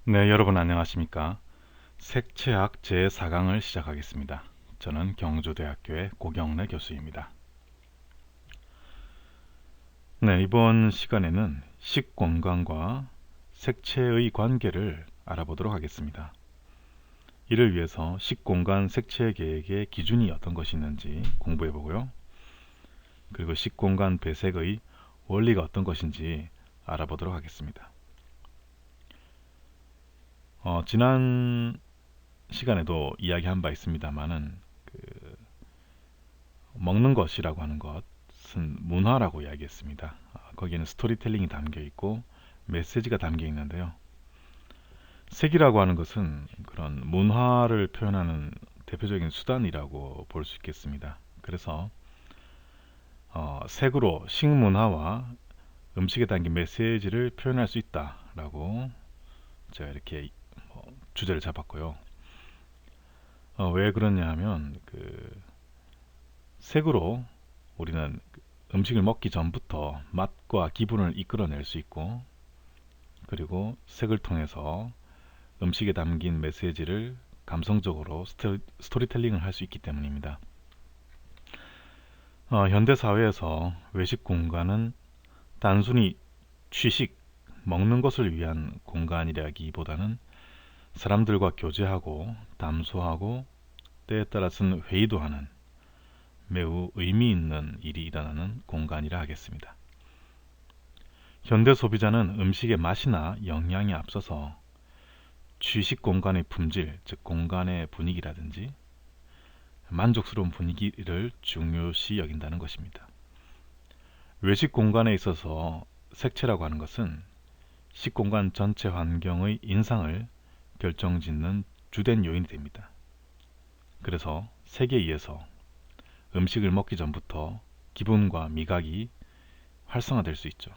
네, 여러분 안녕하십니까? 색채학 제4강을 시작하겠습니다. 저는 경주대학교의 고경래 교수입니다. 네, 이번 시간에는 식공간과 색채의 관계를 알아보도록 하겠습니다. 이를 위해서 식공간 색채 계획의 기준이 어떤 것이 있는지 공부해 보고요. 그리고 식공간 배색의 원리가 어떤 것인지 알아보도록 하겠습니다. 지난 시간에도 이야기한 바 있습니다만은 먹는 것이라고 하는 것은 문화라고 이야기했습니다. 거기에는 스토리텔링이 담겨 있고 메시지가 담겨 있는데요. 색이라고 하는 것은 그런 문화를 표현하는 대표적인 수단이라고 볼 수 있겠습니다. 그래서 색으로 식문화와 음식에 담긴 메시지를 표현할 수 있다라고 제가 이렇게 주제를 잡았고요. 왜 그러냐 하면 색으로 우리는 음식을 먹기 전부터 맛과 기분을 이끌어낼 수 있고, 그리고 색을 통해서 음식에 담긴 메시지를 감성적으로 스토리텔링을 할 수 있기 때문입니다. 현대 사회에서 외식 공간은 단순히 취식, 먹는 것을 위한 공간이라기보다는 사람들과 교제하고 담소하고 때에 따라서는 회의도 하는 매우 의미 있는 일이 일어나는 공간이라 하겠습니다. 현대 소비자는 음식의 맛이나 영양에 앞서서 취식 공간의 품질, 즉 공간의 분위기라든지 만족스러운 분위기를 중요시 여긴다는 것입니다. 외식 공간에 있어서 색채라고 하는 것은 식공간 전체 환경의 인상을 결정짓는 주된 요인이 됩니다. 그래서 색에 의해서 음식을 먹기 전부터 기분과 미각이 활성화될 수 있죠.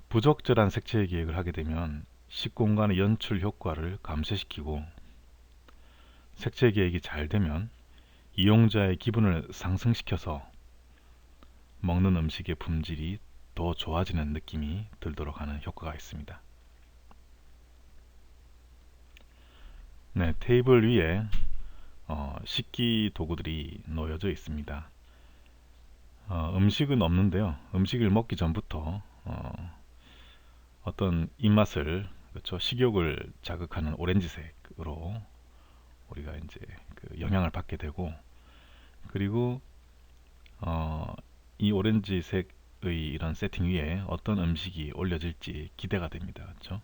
부적절한 색채 기획을 하게 되면 식공간의 연출 효과를 감쇄시키고, 색채 계획이 잘 되면 이용자의 기분을 상승시켜서 먹는 음식의 품질이 더 좋아지는 느낌이 들도록 하는 효과가 있습니다. 네, 테이블 위에 식기 도구들이 놓여져 있습니다. 음식은 없는데요. 음식을 먹기 전부터 어떤 입맛을, 그렇죠, 식욕을 자극하는 오렌지색으로 우리가 이제 영향을 받게 되고, 그리고 어, 이 오렌지색의 이런 세팅 위에 어떤 음식이 올려질지 기대가 됩니다. 그렇죠?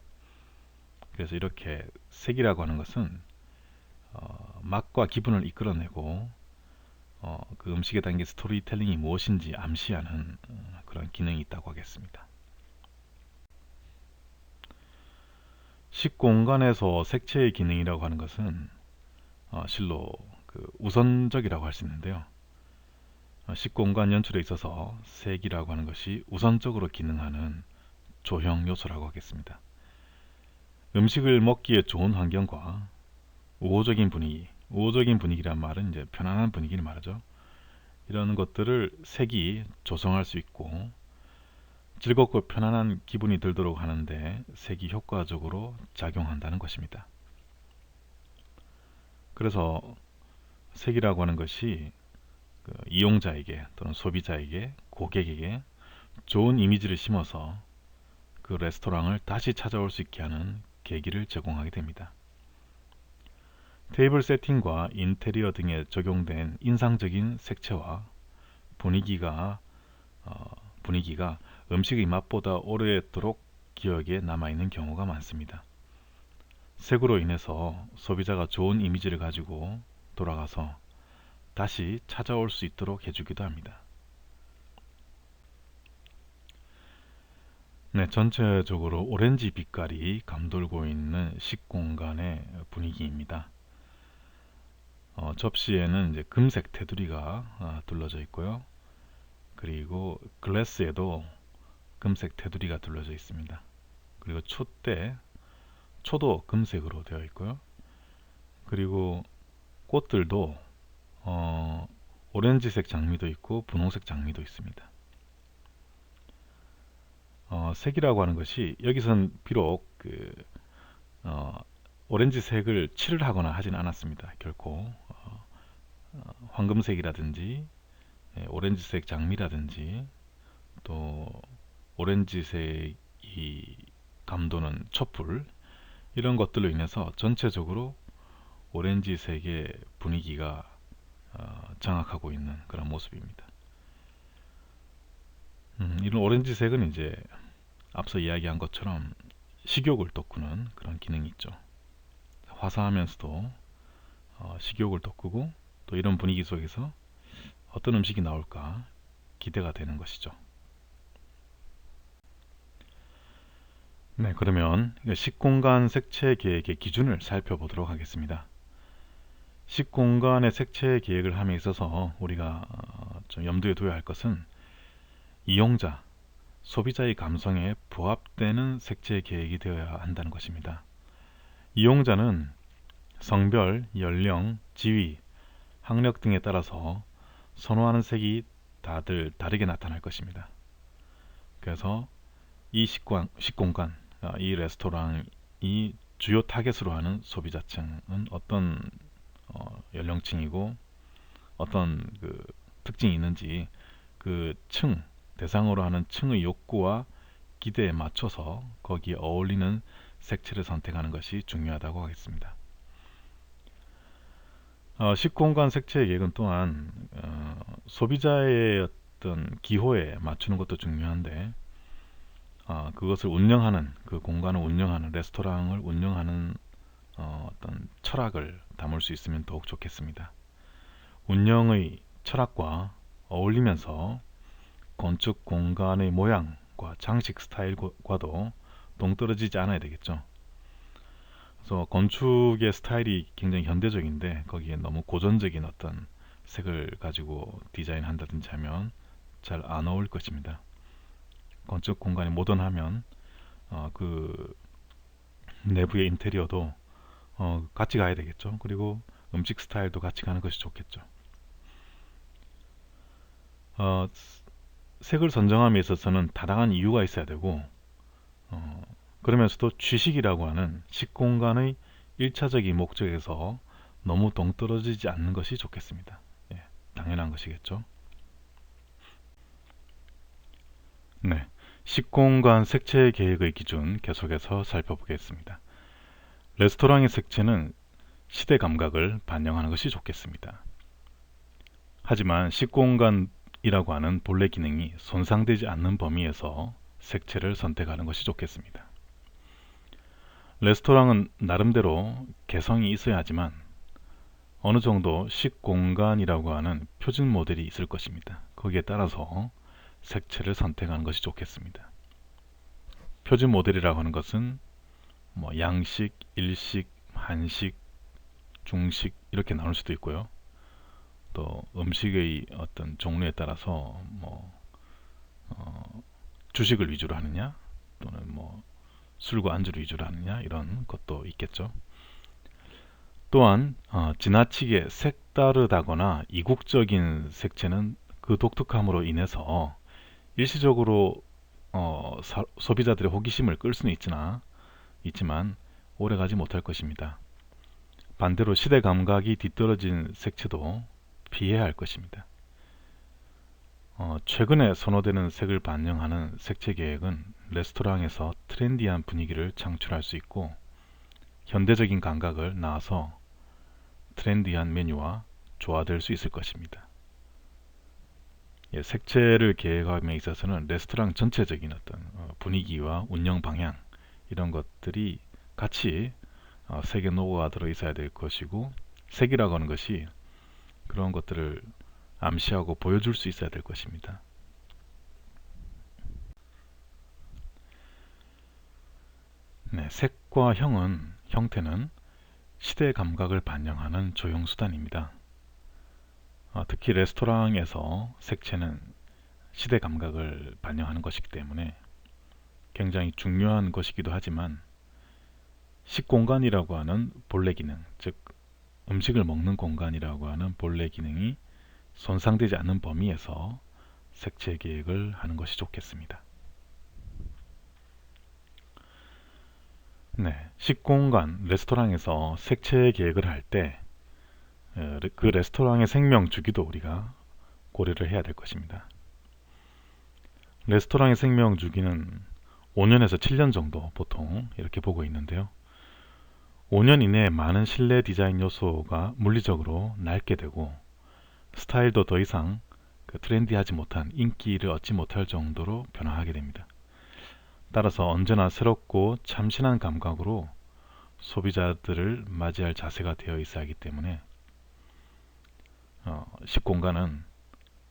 그래서 이렇게 색이라고 하는 것은 맛과 기분을 이끌어내고 그 음식에 담긴 스토리텔링이 무엇인지 암시하는 그런 기능이 있다고 하겠습니다. 식공간에서 색채의 기능이라고 하는 것은 실로 우선적이라고 할 수 있는데요. 식공간 연출에 있어서 색이라고 하는 것이 우선적으로 기능하는 조형 요소라고 하겠습니다. 음식을 먹기에 좋은 환경과 우호적인 분위기, 우호적인 분위기란 말은 이제 편안한 분위기를 말하죠. 이런 것들을 색이 조성할 수 있고, 즐겁고 편안한 기분이 들도록 하는데 색이 효과적으로 작용한다는 것입니다. 그래서 색이라고 하는 것이 이용자에게 또는 소비자에게, 고객에게 좋은 이미지를 심어서 그 레스토랑을 다시 찾아올 수 있게 하는 계기를 제공하게 됩니다. 테이블 세팅과 인테리어 등에 적용된 인상적인 색채와 분위기가 분위기가 음식의 맛보다 오래도록 기억에 남아있는 경우가 많습니다. 색으로 인해서 소비자가 좋은 이미지를 가지고 돌아가서 다시 찾아올 수 있도록 해주기도 합니다. 네, 전체적으로 오렌지 빛깔이 감돌고 있는 식공간의 분위기입니다. 접시에는 이제 금색 테두리가 둘러져 있고요. 그리고 글래스에도 금색 테두리가 둘러져 있습니다. 그리고 초도 금색으로 되어 있고요. 그리고 꽃들도 오렌지색 장미도 있고 분홍색 장미도 있습니다. 색이라고 하는 것이 여기선 비록 어, 오렌지색을 칠을 하거나 하진 않았습니다. 결코 황금색이라든지 오렌지색 장미라든지 또 오렌지색 이 감도는 촛불 이런 것들로 인해서 전체적으로 오렌지색의 분위기가 장악하고 있는 그런 모습입니다. 이런 오렌지색은 이제 앞서 이야기한 것처럼 식욕을 돋구는 그런 기능이 있죠. 화사하면서도 식욕을 돋구고 또 이런 분위기 속에서 어떤 음식이 나올까 기대가 되는 것이죠. 네, 그러면 식공간 색채 계획의 기준을 살펴보도록 하겠습니다. 식공간의 색채 계획을 함에 있어서 우리가 좀 염두에 둬야 할 것은 이용자, 소비자의 감성에 부합되는 색채 계획이 되어야 한다는 것입니다. 이용자는 성별, 연령, 지위, 학력 등에 따라서 선호하는 색이 다들 다르게 나타날 것입니다. 그래서 이 식공간, 이 레스토랑이 주요 타겟으로 하는 소비자층은 어떤 연령층이고 어떤 특징이 있는지 그 층, 대상으로 하는 층의 욕구와 기대에 맞춰서 거기에 어울리는 색채를 선택하는 것이 중요하다고 하겠습니다. 식공간 색채 계획은 또한 소비자의 어떤 기호에 맞추는 것도 중요한데 그것을 운영하는 그 공간을 운영하는 레스토랑을 운영하는 어떤 철학을 담을 수 있으면 더욱 좋겠습니다. 운영의 철학과 어울리면서 건축 공간의 모양과 장식 스타일과도 동떨어지지 않아야 되겠죠. 그래서 건축의 스타일이 굉장히 현대적인데 거기에 너무 고전적인 어떤 색을 가지고 디자인한다든지 하면 잘 안 어울릴 것입니다. 건축 공간이 모던하면 그 내부의 인테리어도 같이 가야 되겠죠. 그리고 음식 스타일도 같이 가는 것이 좋겠죠. 색을 선정함에 있어서는 타당한 이유가 있어야 되고 그러면서도 취식이라고 하는 식공간의 1차적인 목적에서 너무 동떨어지지 않는 것이 좋겠습니다. 예, 당연한 것이겠죠. 네, 식공간 색채 계획의 기준 계속해서 살펴보겠습니다. 레스토랑의 색채는 시대 감각을 반영하는 것이 좋겠습니다. 하지만 식공간이라고 하는 본래 기능이 손상되지 않는 범위에서 색채를 선택하는 것이 좋겠습니다. 레스토랑은 나름대로 개성이 있어야 하지만 어느 정도 식공간이라고 하는 표준 모델이 있을 것입니다. 거기에 따라서 색채를 선택하는 것이 좋겠습니다. 표준 모델이라고 하는 것은 양식, 일식, 한식, 중식 이렇게 나눌 수도 있고요. 또 음식의 어떤 종류에 따라서 주식을 위주로 하느냐 또는 술과 안주를 위주로 하느냐 이런 것도 있겠죠. 또한 지나치게 색다르다거나 이국적인 색채는 그 독특함으로 인해서 일시적으로 소비자들의 호기심을 끌 수는 있지만 오래가지 못할 것입니다. 반대로 시대 감각이 뒤떨어진 색채도 피해야 할 것입니다. 최근에 선호되는 색을 반영하는 색채 계획은 레스토랑에서 트렌디한 분위기를 창출할 수 있고 현대적인 감각을 낳아서 트렌디한 메뉴와 조화될 수 있을 것입니다. 색채를 계획함에 있어서는 레스토랑 전체적인 어떤 분위기와 운영 방향 이런 것들이 같이 색의 노고가 들어 있어야 될 것이고 색이라고 하는 것이 그런 것들을 암시하고 보여줄 수 있어야 될 것입니다. 네, 색과 형태는 시대 감각을 반영하는 조형 수단입니다. 특히 레스토랑에서 색채는 시대 감각을 반영하는 것이기 때문에 굉장히 중요한 것이기도 하지만 식공간이라고 하는 본래 기능, 즉 음식을 먹는 공간이라고 하는 본래 기능이 손상되지 않는 범위에서 색채 계획을 하는 것이 좋겠습니다. 네, 식공간, 레스토랑에서 색채 계획을 할 때 그 레스토랑의 생명 주기도 우리가 고려를 해야 될 것입니다. 레스토랑의 생명 주기는 5년에서 7년 정도 보통 이렇게 보고 있는데요. 5년 이내에 많은 실내 디자인 요소가 물리적으로 낡게 되고 스타일도 더 이상 트렌디하지 못한 인기를 얻지 못할 정도로 변화하게 됩니다. 따라서 언제나 새롭고 참신한 감각으로 소비자들을 맞이할 자세가 되어 있어야 하기 때문에 식공간은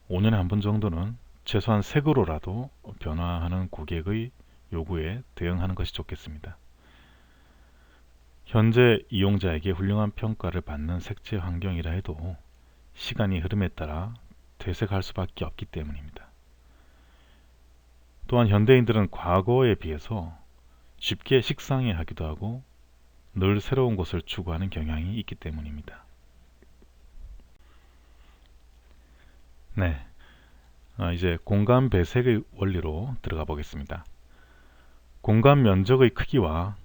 5년에 한 번 정도는 최소한 색으로라도 변화하는 고객의 요구에 대응하는 것이 좋겠습니다. 현재 이용자에게 훌륭한 평가를 받는 색채 환경이라 해도 시간이 흐름에 따라 퇴색할 수밖에 없기 때문입니다. 또한 현대인들은 과거에 비해서 쉽게 식상해 하기도 하고 늘 새로운 것을 추구하는 경향이 있기 때문입니다. 네, 이제 공간 배색의 원리로 들어가 보겠습니다. 공간 면적의 크기와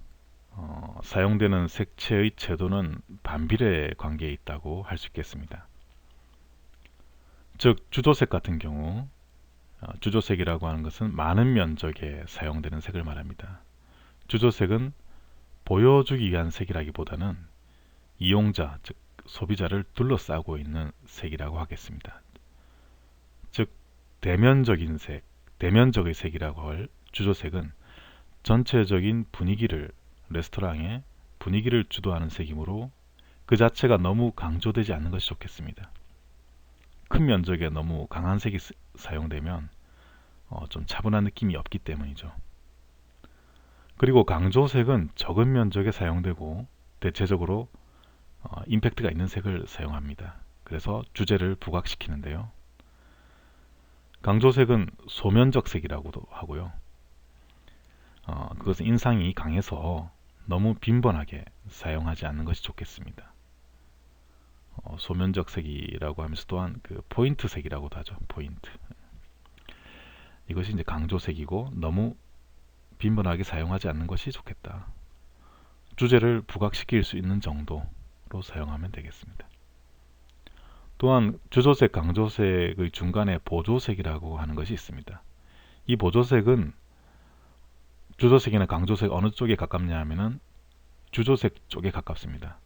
사용되는 색채의 채도는 반비례 관계에 있다고 할 수 있겠습니다. 즉 주조색 같은 경우 주조색이라고 하는 것은 많은 면적에 사용되는 색을 말합니다. 주조색은 보여주기 위한 색이라기보다는 이용자, 즉 소비자를 둘러싸고 있는 색이라고 하겠습니다. 즉 대면적인 색, 대면적의 색이라고 할 주조색은 전체적인 분위기를, 레스토랑의 분위기를 주도하는 색이므로 그 자체가 너무 강조되지 않는 것이 좋겠습니다. 큰 면적에 너무 강한 색이 사용되면 좀 차분한 느낌이 없기 때문이죠. 그리고 강조색은 적은 면적에 사용되고 대체적으로 임팩트가 있는 색을 사용합니다. 그래서 주제를 부각시키는데요. 강조색은 소면적 색이라고도 하고요. 그것은 인상이 강해서 너무 빈번하게 사용하지 않는 것이 좋겠습니다. 소면적 색이라고 하면서 또한 그 포인트 색이라고도 하죠. 포인트. 이것이 이제 강조색이고 너무 빈번하게 사용하지 않는 것이 좋겠다. 주제를 부각시킬 수 있는 정도로 사용하면 되겠습니다. 또한 주조색, 강조색의 중간에 보조색이라고 하는 것이 있습니다. 이 보조색은 주조색이나 강조색 어느 쪽에 가깝냐 하면은 주조색 쪽에 가깝습니다.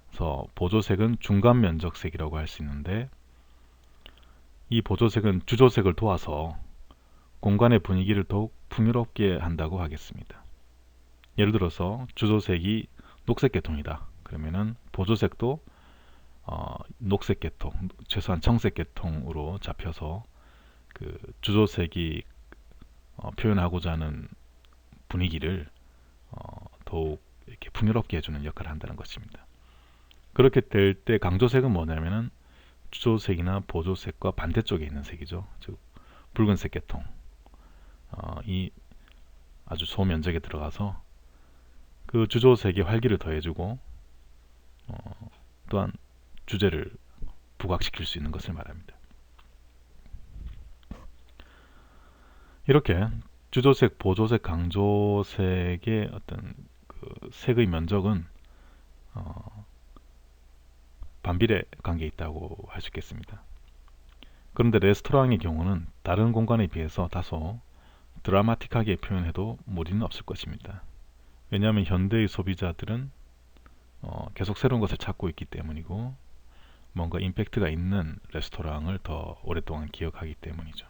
그래서 보조색은 중간 면적색이라고 할 수 있는데 이 보조색은 주조색을 도와서 공간의 분위기를 더욱 풍요롭게 한다고 하겠습니다. 예를 들어서 주조색이 녹색 계통이다. 그러면은 보조색도 녹색 계통, 최소한 청색 계통으로 잡혀서 그 주조색이 표현하고자 하는 분위기를 더욱 이렇게 풍요롭게 해주는 역할을 한다는 것입니다. 그렇게 될 때 강조색은 뭐냐면은 주조색이나 보조색과 반대쪽에 있는 색이죠. 즉 붉은색 계통. 이 아주 소면적에 들어가서 그 주조색의 활기를 더해주고 또한 주제를 부각시킬 수 있는 것을 말합니다. 이렇게 주조색, 보조색, 강조색의 어떤 그 색의 면적은 반비례 관계에 있다고 할 수 있겠습니다. 그런데 레스토랑의 경우는 다른 공간에 비해서 다소 드라마틱하게 표현해도 무리는 없을 것입니다. 왜냐하면 현대의 소비자들은 계속 새로운 것을 찾고 있기 때문이고 뭔가 임팩트가 있는 레스토랑을 더 오랫동안 기억하기 때문이죠.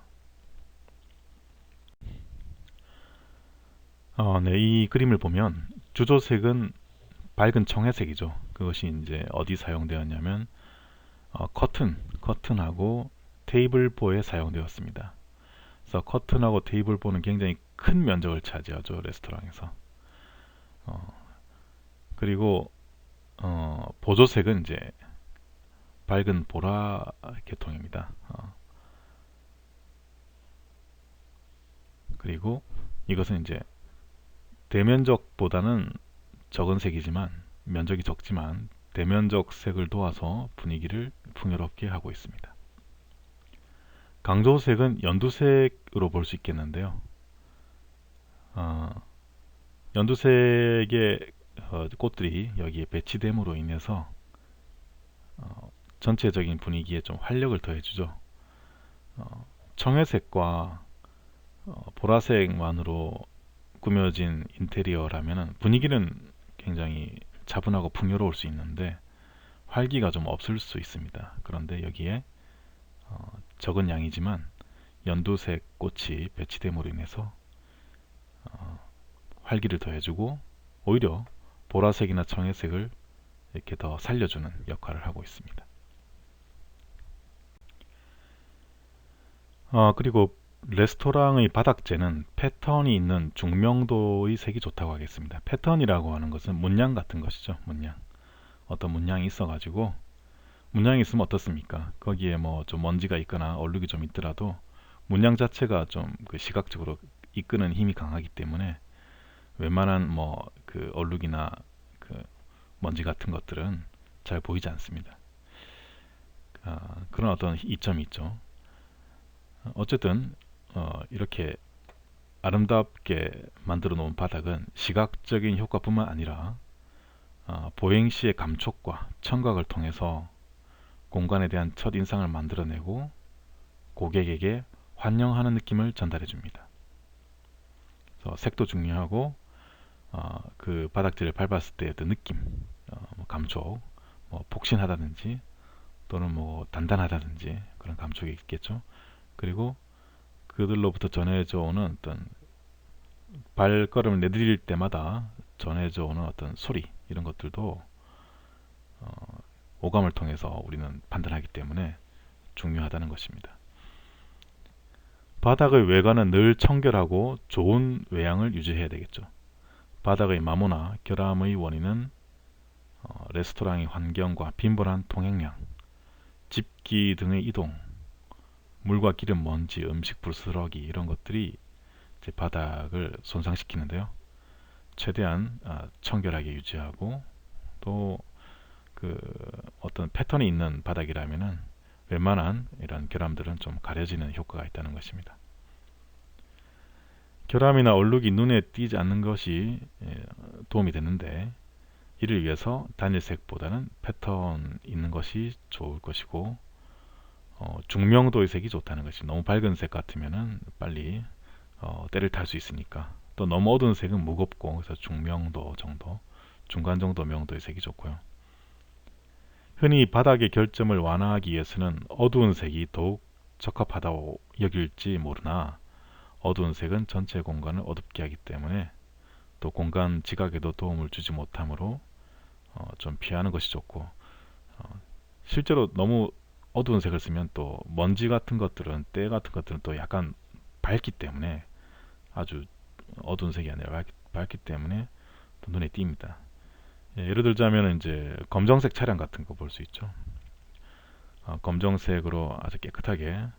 네, 이 그림을 보면 주조색은 밝은 청회색이죠. 그것이 이제 어디 사용되었냐면 커튼하고 테이블보에 사용되었습니다. 그래서 커튼하고 테이블보는 굉장히 큰 면적을 차지하죠, 레스토랑에서. 그리고 보조색은 이제 밝은 보라 계통입니다. 그리고 이것은 이제 대면적보다는 적은 색이지만 면적이 적지만 대면적 색을 도와서 분위기를 풍요롭게 하고 있습니다. 강조색은 연두색으로 볼 수 있겠는데요. 연두색의 꽃들이 여기에 배치됨으로 인해서 전체적인 분위기에 좀 활력을 더해주죠. 청회색과 보라색만으로 꾸며진 인테리어라면 분위기는 굉장히 차분하고 풍요로울 수 있는데 활기가 좀 없을 수 있습니다. 그런데 여기에 적은 양이지만 연두색 꽃이 배치됨으로 인해서 활기를 더해주고 오히려 보라색이나 청회색을 이렇게 더 살려주는 역할을 하고 있습니다. 그리고 레스토랑의 바닥재는 패턴이 있는 중명도의 색이 좋다고 하겠습니다. 패턴이라고 하는 것은 문양 같은 것이죠. 문양. 어떤 문양이 있어가지고 문양이 있으면 어떻습니까? 거기에 뭐 좀 먼지가 있거나 얼룩이 좀 있더라도 문양 자체가 좀 그 시각적으로 이끄는 힘이 강하기 때문에 웬만한 뭐 그 얼룩이나 그 먼지 같은 것들은 잘 보이지 않습니다. 그런 어떤 이점이 있죠. 어쨌든 이렇게 아름답게 만들어 놓은 바닥은 시각적인 효과뿐만 아니라 보행 시의 감촉과 청각을 통해서 공간에 대한 첫인상을 만들어내고 고객에게 환영하는 느낌을 전달해 줍니다. 그래서 색도 중요하고 그 바닥재를 밟았을 때의 어떤 느낌, 뭐 감촉, 뭐 폭신하다든지 또는 뭐 단단하다든지 그런 감촉이 있겠죠. 그리고 그들로부터 전해져 오는 어떤 발걸음을 내디딜 때마다 전해져 오는 어떤 소리 이런 것들도 오감을 통해서 우리는 판단하기 때문에 중요하다는 것입니다. 바닥의 외관은 늘 청결하고 좋은 외양을 유지해야 되겠죠. 바닥의 마모나 결함의 원인은 레스토랑의 환경과 빈번한 통행량, 집기 등의 이동, 물과 기름, 먼지, 음식 부스러기 이런 것들이 이제 바닥을 손상시키는데요. 최대한 청결하게 유지하고 또 그 어떤 패턴이 있는 바닥이라면은 웬만한 이런 결함들은 좀 가려지는 효과가 있다는 것입니다. 결함이나 얼룩이 눈에 띄지 않는 것이 도움이 되는데 이를 위해서 단일색보다는 패턴 있는 것이 좋을 것이고 중명도의 색이 좋다는 것이 너무 밝은 색 같으면은 빨리 때를 탈 수 있으니까 또 너무 어두운 색은 무겁고 그래서 중명도 정도 중간 정도 명도의 색이 좋고요. 흔히 바닥의 결점을 완화하기 위해서는 어두운 색이 더욱 적합하다고 여길지 모르나 어두운 색은 전체 공간을 어둡게 하기 때문에 또 공간 지각에도 도움을 주지 못하므로 좀 피하는 것이 좋고 실제로 너무 어두운 색을 쓰면 또 먼지 같은 것들은 때 같은 것들은 또 약간 밝기 때문에 아주 어두운 색이 아니라 밝기 때문에 또 눈에 띕니다. 예를 들자면 이제 검정색 차량 같은 거 볼 수 있죠. 검정색으로 아주 깨끗하게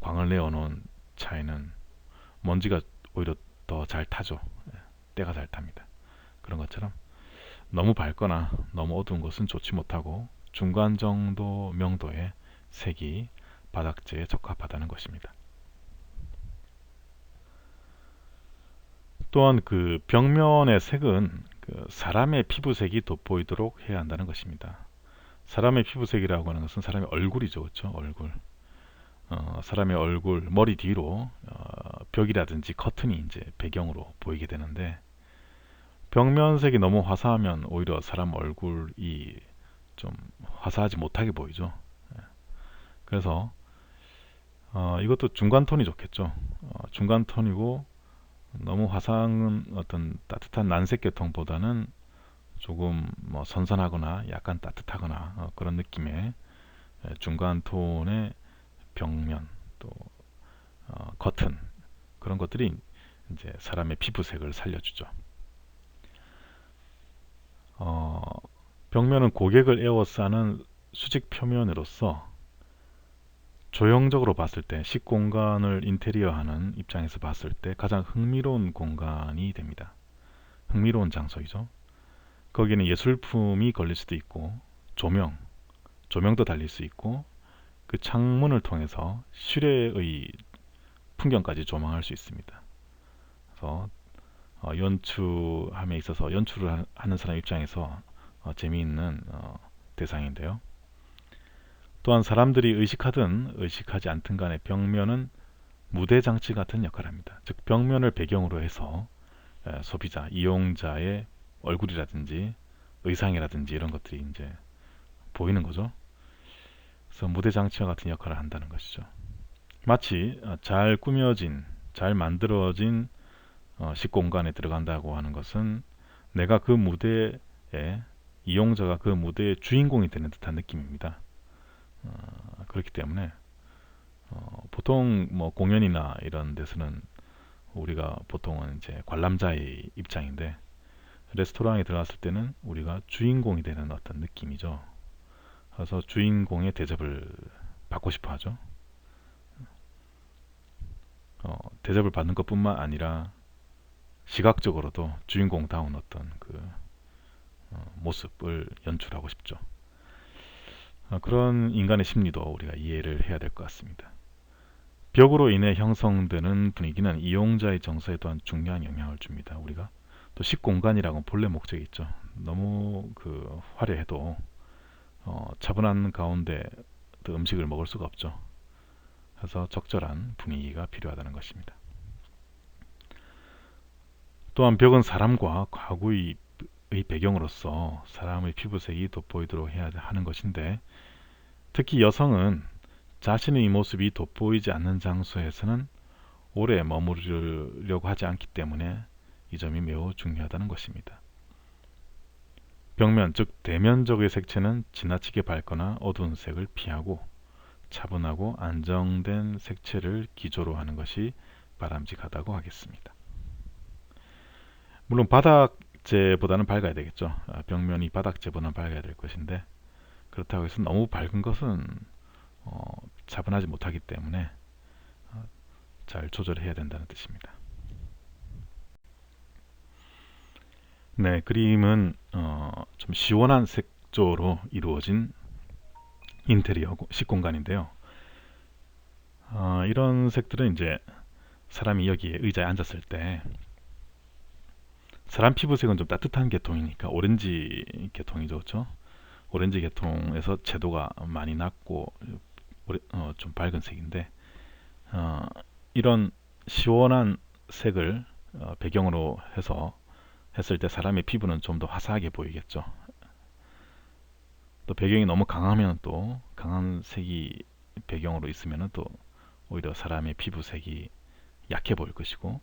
광을 내어 놓은 차에는 먼지가 오히려 더 잘 타죠. 때가 잘 탑니다. 그런 것처럼 너무 밝거나 너무 어두운 것은 좋지 못하고 중간 정도 명도의 색이 바닥재에 적합하다는 것입니다. 또한 그 벽면의 색은 그 사람의 피부색이 돋보이도록 해야 한다는 것입니다. 사람의 피부색이라고 하는 것은 사람의 얼굴이죠, 그렇죠? 얼굴. 사람의 얼굴, 머리 뒤로 벽이라든지 커튼이 이제 배경으로 보이게 되는데 벽면색이 너무 화사하면 오히려 사람 얼굴이 좀 화사하지 못하게 보이죠. 그래서 이것도 중간 톤이 좋겠죠. 중간 톤이고 너무 화사한 어떤 따뜻한 난색 계통보다는 조금 뭐 선선하거나 약간 따뜻하거나 그런 느낌의 중간 톤의 벽면 또 커튼 그런 것들이 이제 사람의 피부색을 살려주죠. 벽면은 고객을 에워싸는 수직 표면으로서 조형적으로 봤을 때 식공간을 인테리어하는 입장에서 봤을 때 가장 흥미로운 공간이 됩니다. 흥미로운 장소이죠. 거기는 예술품이 걸릴 수도 있고 조명도 달릴 수 있고 그 창문을 통해서 실외의 풍경까지 조망할 수 있습니다. 그래서 연출함에 있어서 연출을 하는 사람 입장에서 재미있는 대상인데요. 또한 사람들이 의식하든 의식하지 않든 간에 벽면은 무대 장치 같은 역할을 합니다. 즉 벽면을 배경으로 해서 소비자, 이용자의 얼굴이라든지 의상이라든지 이런 것들이 이제 보이는 거죠. 그래서 무대 장치와 같은 역할을 한다는 것이죠. 마치 잘 꾸며진, 잘 만들어진 식공간에 들어간다고 하는 것은 내가 그 무대에, 이용자가 그 무대의 주인공이 되는 듯한 느낌입니다. 그렇기 때문에 보통 뭐 공연이나 이런 데서는 우리가 보통은 이제 관람자의 입장인데, 레스토랑에 들어갔을 때는 우리가 주인공이 되는 어떤 느낌이죠. 그래서 주인공의 대접을 받고 싶어 하죠. 대접을 받는 것뿐만 아니라 시각적으로도 주인공다운 어떤 그 모습을 연출하고 싶죠. 그런 인간의 심리도 우리가 이해를 해야 될 것 같습니다. 벽으로 인해 형성되는 분위기는 이용자의 정서에 또한 중요한 영향을 줍니다. 우리가 또 식공간이라고 본래 목적이 있죠. 너무 그 화려해도 차분한 가운데 또 음식을 먹을 수가 없죠. 그래서 적절한 분위기가 필요하다는 것입니다. 또한 벽은 사람과 과거의 배경으로서 사람의 피부색이 돋보이도록 해야 하는 것인데, 특히 여성은 자신의 모습이 돋보이지 않는 장소에서는 오래 머무르려고 하지 않기 때문에 이 점이 매우 중요하다는 것입니다. 벽면, 즉 대면적의 색채는 지나치게 밝거나 어두운 색을 피하고 차분하고 안정된 색채를 기조로 하는 것이 바람직하다고 하겠습니다. 물론 바닥재보다는 밝아야 되겠죠. 벽면이 바닥재보다는 밝아야 될 것인데, 그렇다고 해서 너무 밝은 것은 차분하지 못하기 때문에 잘 조절해야 된다는 뜻입니다. 네, 그림은 좀 시원한 색조로 이루어진 인테리어 식공간인데요. 이런 색들은 이제 사람이 여기에 의자에 앉았을 때, 사람 피부색은 좀 따뜻한 계통이니까 오렌지 계통이죠, 그렇죠? 오렌지 계통에서 채도가 많이 낮고 좀 밝은 색인데, 이런 시원한 색을 배경으로 해서 했을 때 사람의 피부는 좀 더 화사하게 보이겠죠. 또 배경이 너무 강하면 또 강한 색이 배경으로 있으면 또 오히려 사람의 피부색이 약해 보일 것이고,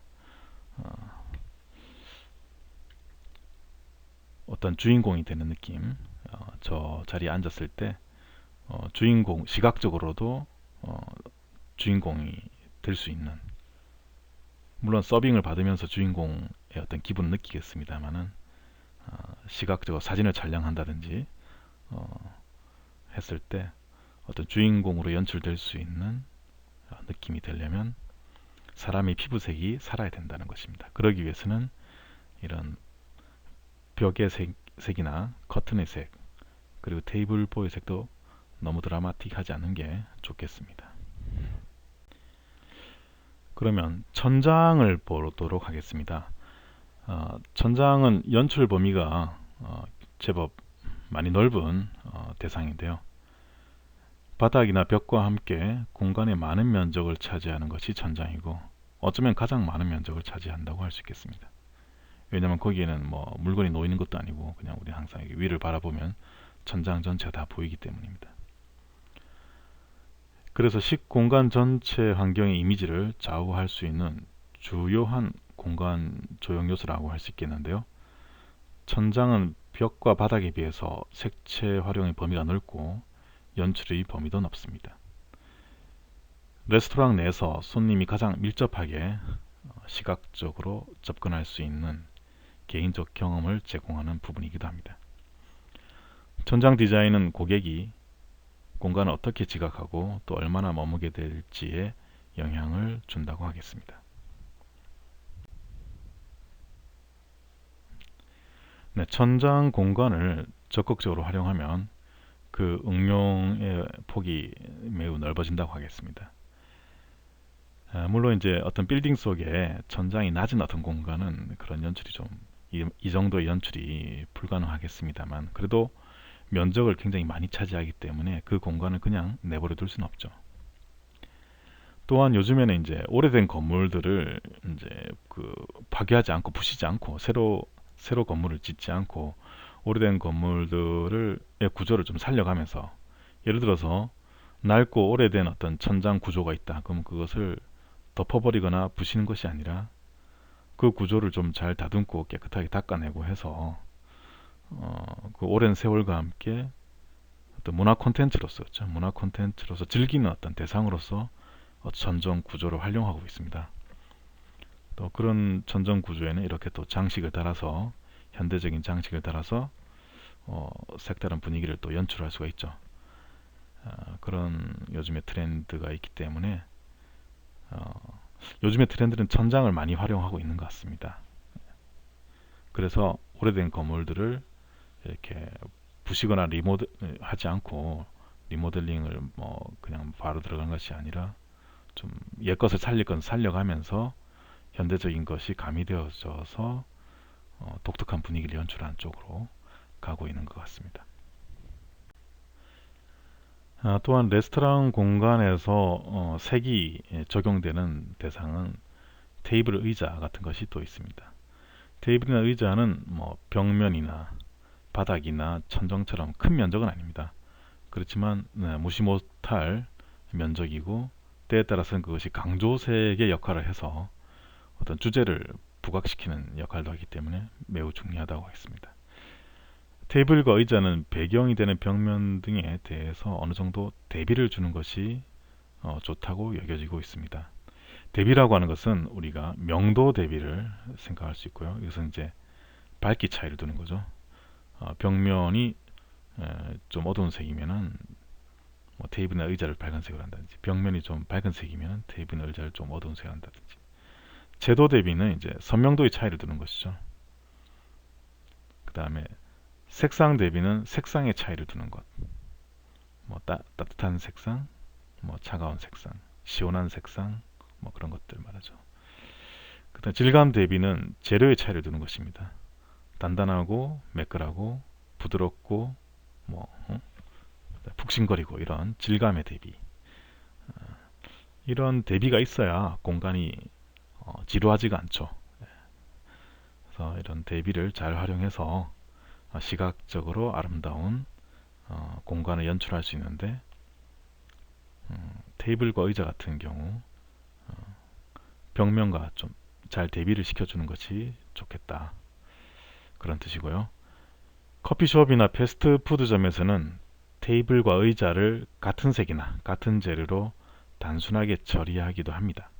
어떤 주인공이 되는 느낌, 저 자리에 앉았을 때 주인공, 시각적으로도 주인공이 될 수 있는, 물론 서빙을 받으면서 주인공의 어떤 기분을 느끼겠습니다만은 시각적으로 사진을 촬영한다든지 했을 때 어떤 주인공으로 연출될 수 있는 느낌이 되려면 사람의 피부색이 살아야 된다는 것입니다. 그러기 위해서는 이런 벽의 색이나 커튼의 색, 그리고 테이블보의 색도 너무 드라마틱하지 않은 게 좋겠습니다. 그러면 천장을 보도록 하겠습니다. 천장은 연출 범위가 제법 많이 넓은 대상인데요. 바닥이나 벽과 함께 공간의 많은 면적을 차지하는 것이 천장이고, 어쩌면 가장 많은 면적을 차지한다고 할 수 있겠습니다. 왜냐하면 거기에는 뭐 물건이 놓이는 것도 아니고 그냥 우리 항상 위를 바라보면 천장 전체가 다 보이기 때문입니다. 그래서 식공간 전체 환경의 이미지를 좌우할 수 있는 주요한 공간 조형 요소라고 할 수 있겠는데요. 천장은 벽과 바닥에 비해서 색채 활용의 범위가 넓고 연출의 범위도 넓습니다. 레스토랑 내에서 손님이 가장 밀접하게 시각적으로 접근할 수 있는 개인적 경험을 제공하는 부분이기도 합니다. 천장 디자인은 고객이 공간을 어떻게 지각하고 또 얼마나 머무게 될지에 영향을 준다고 하겠습니다. 네, 천장 공간을 적극적으로 활용하면 그 응용의 폭이 매우 넓어진다고 하겠습니다. 물론 이제 어떤 빌딩 속에 천장이 낮은 어떤 공간은 그런 연출이 좀 이 정도의 연출이 불가능하겠습니다만, 그래도 면적을 굉장히 많이 차지하기 때문에 그 공간을 그냥 내버려 둘 수는 없죠. 또한 요즘에는 이제 오래된 건물들을 이제 그 파괴하지 않고 부시지 않고 새로 건물을 짓지 않고 오래된 건물들의 구조를 좀 살려가면서, 예를 들어서 낡고 오래된 어떤 천장 구조가 있다. 그럼 그것을 덮어버리거나 부시는 것이 아니라 그 구조를 좀 잘 다듬고 깨끗하게 닦아내고 해서 그 오랜 세월과 함께 어떤 문화 콘텐츠로서, 그렇죠? 문화 콘텐츠로서 즐기는 어떤 대상으로서 전정 구조를 활용하고 있습니다. 또 그런 전정 구조에는 이렇게 또 장식을 달아서, 현대적인 장식을 달아서 색다른 분위기를 또 연출할 수가 있죠. 그런 요즘의 트렌드가 있기 때문에 요즘의 트렌드는 천장을 많이 활용하고 있는 것 같습니다. 그래서 오래된 건물들을 이렇게 부시거나 리모델 하지 않고, 리모델링을 뭐 그냥 바로 들어간 것이 아니라 좀 옛것을 살릴 건 살려가면서 현대적인 것이 가미되어져서 독특한 분위기를 연출하는 쪽으로 가고 있는 것 같습니다. 또한 레스토랑 공간에서 색이 적용되는 대상은 테이블, 의자 같은 것이 또 있습니다. 테이블이나 의자는 뭐 벽면이나 바닥이나 천정처럼 큰 면적은 아닙니다. 그렇지만 무시 못할 면적이고, 때에 따라서는 그것이 강조색의 역할을 해서 어떤 주제를 부각시키는 역할도 하기 때문에 매우 중요하다고 하겠습니다. 테이블과 의자는 배경이 되는 벽면 등에 대해서 어느 정도 대비를 주는 것이 좋다고 여겨지고 있습니다. 대비라고 하는 것은 우리가 명도 대비를 생각할 수 있고요. 이것은 이제 밝기 차이를 두는 거죠. 벽면이 좀 어두운 색이면은 뭐 테이블이나 의자를 빨간색으로 한다든지, 벽면이 좀 밝은 색이면 테이블이나 의자를 좀 어두운 색으로 한다든지. 채도 대비는 이제 선명도의 차이를 두는 것이죠. 그 다음에 색상 대비는 색상의 차이를 두는 것. 뭐 따뜻한 색상, 뭐 차가운 색상, 시원한 색상, 뭐 그런 것들 말하죠. 그다음 질감 대비는 재료의 차이를 두는 것입니다. 단단하고 매끈하고 부드럽고 뭐 푹신거리고, 이런 질감의 대비. 이런 대비가 있어야 공간이 지루하지가 않죠. 그래서 이런 대비를 잘 활용해서 시각적으로 아름다운 공간을 연출할 수 있는데, 테이블과 의자 같은 경우 벽면과 좀 잘 대비를 시켜주는 것이 좋겠다, 그런 뜻이고요. 커피숍이나 패스트푸드점에서는 테이블과 의자를 같은 색이나 같은 재료로 단순하게 처리하기도 합니다.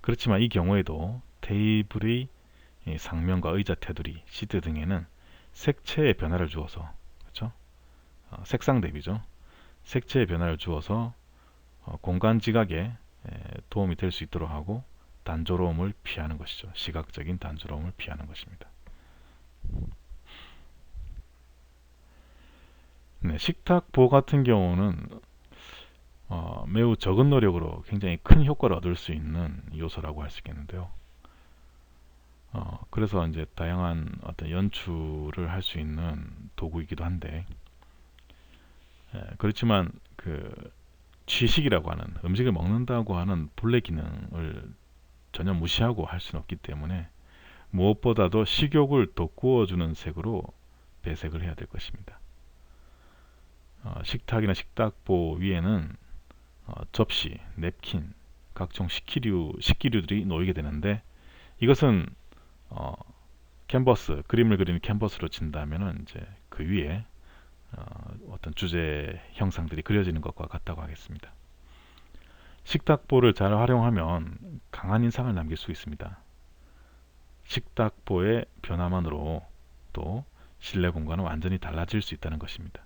그렇지만 이 경우에도 테이블의 상면과 의자 테두리, 시트 등에는 색채의 변화를 주어서, 그렇죠? 색상 대비죠. 색채의 변화를 주어서 공간 지각에 도움이 될 수 있도록 하고, 단조로움을 피하는 것이죠. 시각적인 단조로움을 피하는 것입니다. 네, 식탁보 같은 경우는 매우 적은 노력으로 굉장히 큰 효과를 얻을 수 있는 요소라고 할 수 있겠는데요. 그래서 이제 다양한 어떤 연출을 할 수 있는 도구이기도 한데, 그렇지만 그 취식이라고 하는, 음식을 먹는다고 하는 본래 기능을 전혀 무시하고 할 수는 없기 때문에 무엇보다도 식욕을 돋구어주는 색으로 배색을 해야 될 것입니다. 식탁이나 식탁보 위에는 접시, 냅킨, 각종 식기류들이 놓이게 되는데, 이것은 캔버스, 그림을 그리는 캔버스로 친다면은 이제 그 위에 어떤 주제 형상들이 그려지는 것과 같다고 하겠습니다. 식탁보를 잘 활용하면 강한 인상을 남길 수 있습니다. 식탁보의 변화만으로 또 실내 공간은 완전히 달라질 수 있다는 것입니다.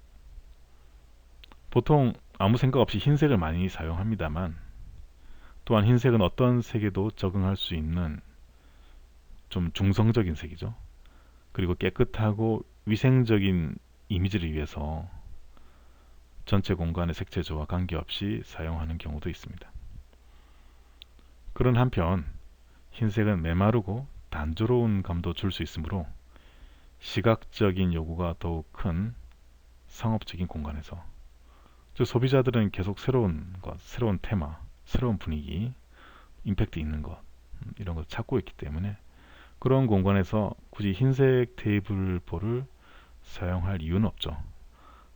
보통 아무 생각 없이 흰색을 많이 사용합니다만, 또한 흰색은 어떤 색에도 적응할 수 있는 좀 중성적인 색이죠. 그리고 깨끗하고 위생적인 이미지를 위해서 전체 공간의 색채조와 관계없이 사용하는 경우도 있습니다. 그런 한편 흰색은 메마르고 단조로운 감도 줄 수 있으므로 시각적인 요구가 더욱 큰 상업적인 공간에서, 즉 소비자들은 계속 새로운 것, 새로운 테마, 새로운 분위기, 임팩트 있는 것, 이런 걸 찾고 있기 때문에 그런 공간에서 굳이 흰색 테이블보를 사용할 이유는 없죠.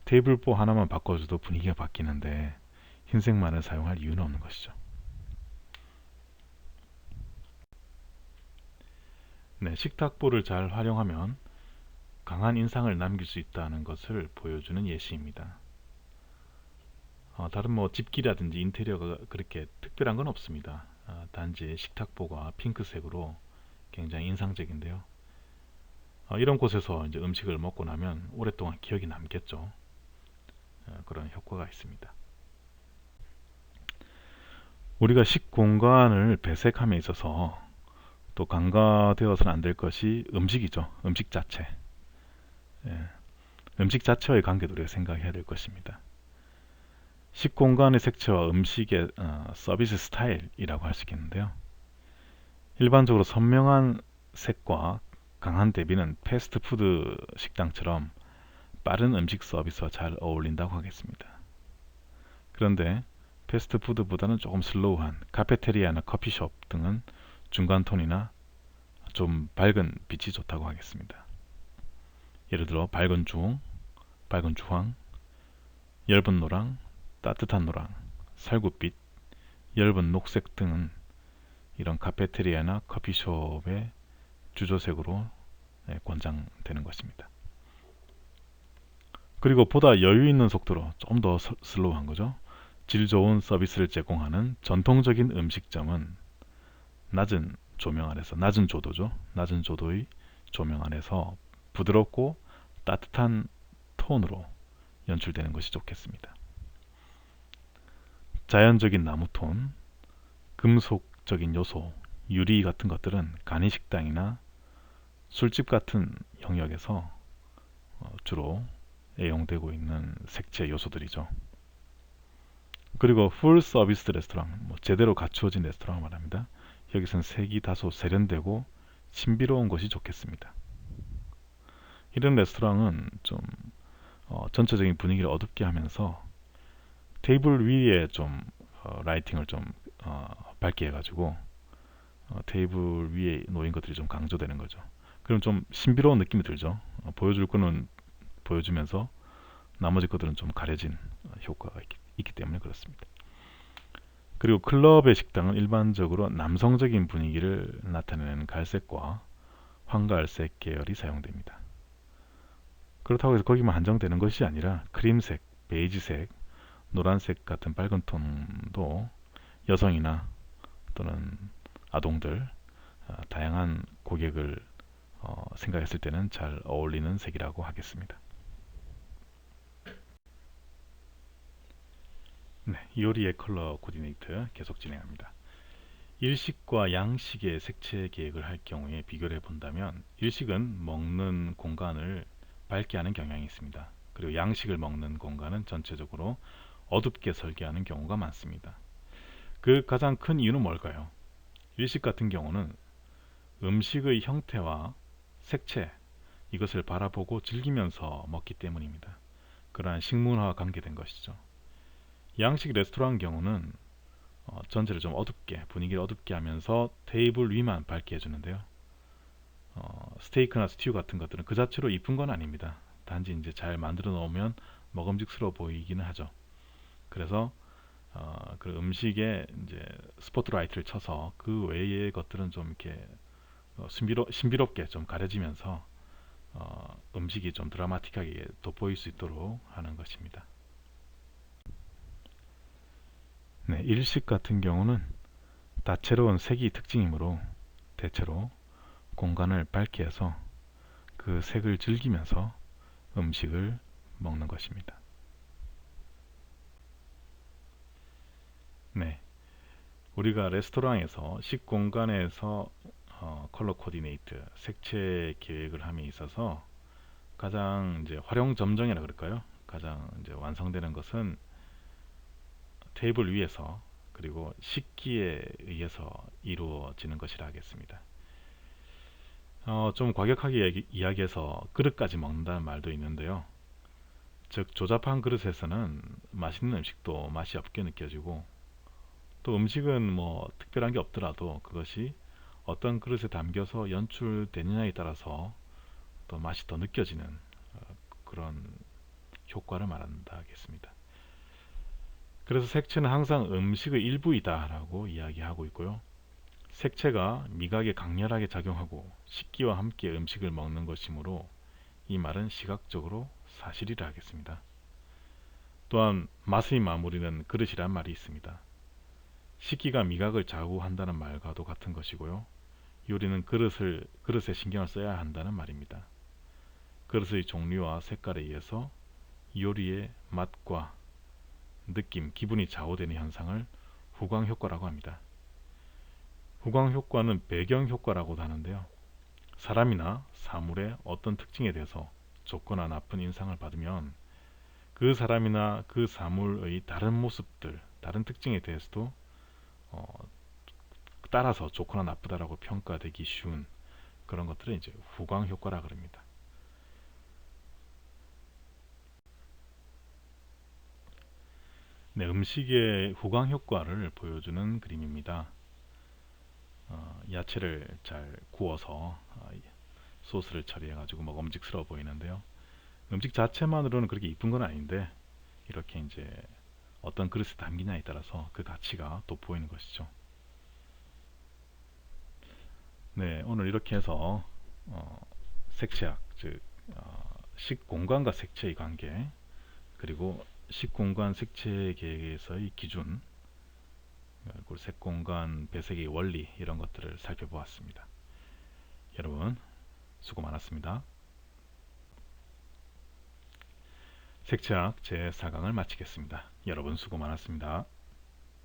테이블보 하나만 바꿔줘도 분위기가 바뀌는데 흰색만을 사용할 이유는 없는 것이죠. 네, 식탁보를 잘 활용하면 강한 인상을 남길 수 있다는 것을 보여주는 예시입니다. 다른 뭐 집기라든지 인테리어가 그렇게 특별한 건 없습니다. 단지 식탁보가 핑크색으로 굉장히 인상적인데요. 이런 곳에서 이제 음식을 먹고 나면 오랫동안 기억이 남겠죠. 그런 효과가 있습니다. 우리가 식공간을 배색함에 있어서 또 간과되어서는 안 될 것이 음식이죠. 음식 자체. 예, 음식 자체와의 관계도 우리가 생각해야 될 것입니다. 식공간의 색채와 음식의 서비스 스타일이라고 할 수 있겠는데요. 일반적으로 선명한 색과 강한 대비는 패스트푸드 식당처럼 빠른 음식 서비스와 잘 어울린다고 하겠습니다. 그런데 패스트푸드보다는 조금 슬로우한 카페테리아나 커피숍 등은 중간 톤이나 좀 밝은 빛이 좋다고 하겠습니다. 예를 들어 밝은 주홍, 밝은 주황, 엷은 노랑, 따뜻한 노랑, 살구빛, 엷은 녹색 등은 이런 카페테리아나 커피숍의 주조색으로 권장되는 것입니다. 그리고 보다 여유 있는 속도로 좀 더 슬로우한 거죠. 질 좋은 서비스를 제공하는 전통적인 음식점은 낮은 조명 아래서, 낮은 조도죠. 낮은 조도의 조명 안에서 부드럽고 따뜻한 톤으로 연출되는 것이 좋겠습니다. 자연적인 나무톤, 금속적인 요소, 유리 같은 것들은 간이식당이나 술집 같은 영역에서 주로 애용되고 있는 색채 요소들이죠. 그리고 풀 서비스 레스토랑, 제대로 갖추어진 레스토랑을 말합니다. 여기서는 색이 다소 세련되고 신비로운 것이 좋겠습니다. 이런 레스토랑은 좀 전체적인 분위기를 어둡게 하면서 테이블 위에 좀 라이팅을 좀 밝게 해가지고 테이블 위에 놓인 것들이 좀 강조되는 거죠. 그럼 좀 신비로운 느낌이 들죠. 보여줄 거는 보여주면서 나머지 것들은 좀 가려진 효과가 있기 때문에 그렇습니다. 그리고 클럽의 식당은 일반적으로 남성적인 분위기를 나타내는 갈색과 황갈색 계열이 사용됩니다. 그렇다고 해서 거기만 한정되는 것이 아니라 크림색, 베이지색, 노란색 같은 밝은 톤도 여성이나 또는 아동들, 다양한 고객을 생각했을 때는 잘 어울리는 색이라고 하겠습니다. 네, 요리의 컬러 코디네이트 계속 진행합니다. 일식과 양식의 색채 계획을 할 경우에 비교를 해본다면 일식은 먹는 공간을 밝게 하는 경향이 있습니다. 그리고 양식을 먹는 공간은 전체적으로 어둡게 설계하는 경우가 많습니다. 그 가장 큰 이유는 뭘까요? 일식 같은 경우는 음식의 형태와 색채, 이것을 바라보고 즐기면서 먹기 때문입니다. 그러한 식문화와 관계된 것이죠. 양식 레스토랑 경우는 전체를 좀 어둡게, 분위기를 어둡게 하면서 테이블 위만 밝게 해주는데요. 스테이크나 스튜 같은 것들은 그 자체로 이쁜 건 아닙니다. 단지 이제 잘 만들어 놓으면 먹음직스러워 보이기는 하죠. 그래서 그 음식에 이제 스포트라이트를 쳐서 그 외의 것들은 좀 이렇게 신비롭게 좀 가려지면서 음식이 좀 드라마틱하게 돋보일 수 있도록 하는 것입니다. 네, 일식 같은 경우는 다채로운 색이 특징이므로 대체로 공간을 밝게 해서 그 색을 즐기면서 음식을 먹는 것입니다. 네, 우리가 레스토랑에서 식공간에서 컬러 코디네이트, 색채 계획을 함에 있어서 가장 이제 활용 점정이라 그럴까요? 가장 이제 완성되는 것은 테이블 위에서 그리고 식기에 의해서 이루어지는 것이라 하겠습니다. 좀 과격하게 이야기해서 그릇까지 먹는다는 말도 있는데요. 즉 조잡한 그릇에서는 맛있는 음식도 맛이 없게 느껴지고, 또 음식은 뭐 특별한 게 없더라도 그것이 어떤 그릇에 담겨서 연출되느냐에 따라서 또 맛이 더 느껴지는 그런 효과를 말한다 하겠습니다. 그래서 색채는 항상 음식의 일부이다 라고 이야기하고 있고요. 색채가 미각에 강렬하게 작용하고 식기와 함께 음식을 먹는 것이므로 이 말은 시각적으로 사실이라 하겠습니다. 또한 맛의 마무리는 그릇이란 말이 있습니다. 식기가 미각을 좌우한다는 말과도 같은 것이고요. 요리는 그릇에 신경을 써야 한다는 말입니다. 그릇의 종류와 색깔에 의해서 요리의 맛과 느낌, 기분이 좌우되는 현상을 후광효과라고 합니다. 후광효과는 배경효과라고도 하는데요. 사람이나 사물의 어떤 특징에 대해서 좋거나 나쁜 인상을 받으면 그 사람이나 그 사물의 다른 모습들, 다른 특징에 대해서도 어, 따라서 좋거나 나쁘다라고 평가되기 쉬운 그런 것들을 이제 후광효과라 그럽니다. 네, 음식의 후광효과를 보여주는 그림입니다. 야채를 잘 구워서 소스를 처리해 가지고 먹음직스러워 보이는데요. 음식 자체만으로는 그렇게 이쁜 건 아닌데 이렇게 이제 어떤 그릇에 담기냐에 따라서 그 가치가 돋보이는 것이죠. 네, 오늘 이렇게 해서 색채학, 즉 식공간과 색채의 관계, 그리고 식공간 색채계에서의 기준, 그리고 색공간 배색의 원리, 이런 것들을 살펴보았습니다. 여러분 수고 많았습니다. 색채학 제4강을 마치겠습니다. 여러분 수고 많았습니다.